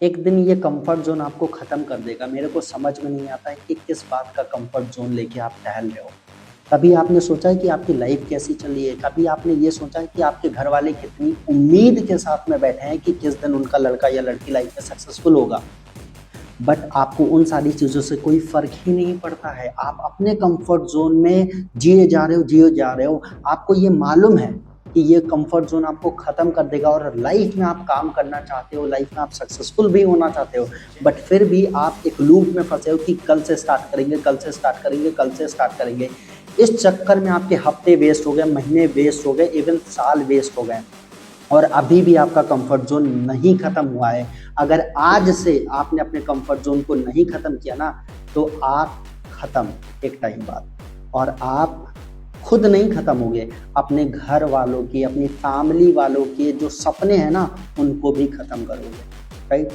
एक दिन ये कंफर्ट ज़ोन आपको ख़त्म कर देगा। मेरे को समझ में नहीं आता है कि किस बात का कंफर्ट ज़ोन लेके आप टहल रहे हो। कभी आपने सोचा है कि आपकी लाइफ़ कैसी चली है? कभी आपने ये सोचा है कि आपके घरवाले कितनी उम्मीद के साथ में बैठे हैं कि किस दिन उनका लड़का या लड़की लाइफ़ में सक्सेसफुल होगा? बट आपको उन सारी चीज़ों से कोई फ़र्क ही नहीं पड़ता है। आप अपने कंफर्ट ज़ोन में जिए जा रहे हो, जिए जा रहे हो। आपको ये मालूम है कि ये कंफर्ट ज़ोन आपको ख़त्म कर देगा और लाइफ़ में आप काम करना चाहते हो, लाइफ़ में आप सक्सेसफुल भी होना चाहते हो, बट फिर भी आप एक लूप में फँसे हो कि कल से स्टार्ट करेंगे, कल से स्टार्ट करेंगे, कल से स्टार्ट करेंगे। इस चक्कर में आपके हफ़्ते वेस्ट हो गए, महीने वेस्ट हो गए, इवन साल वेस्ट हो गए। और अभी भी आपका कंफर्ट ज़ोन नहीं ख़त्म हुआ है। अगर आज से आपने अपने कंफर्ट ज़ोन को नहीं ख़त्म किया ना, तो आप ख़त्म एक टाइम बाद। और आप खुद नहीं ख़त्म होगे, अपने घर वालों की, अपनी फैमिली वालों के जो सपने हैं ना, उनको भी ख़त्म करोगे, राइट?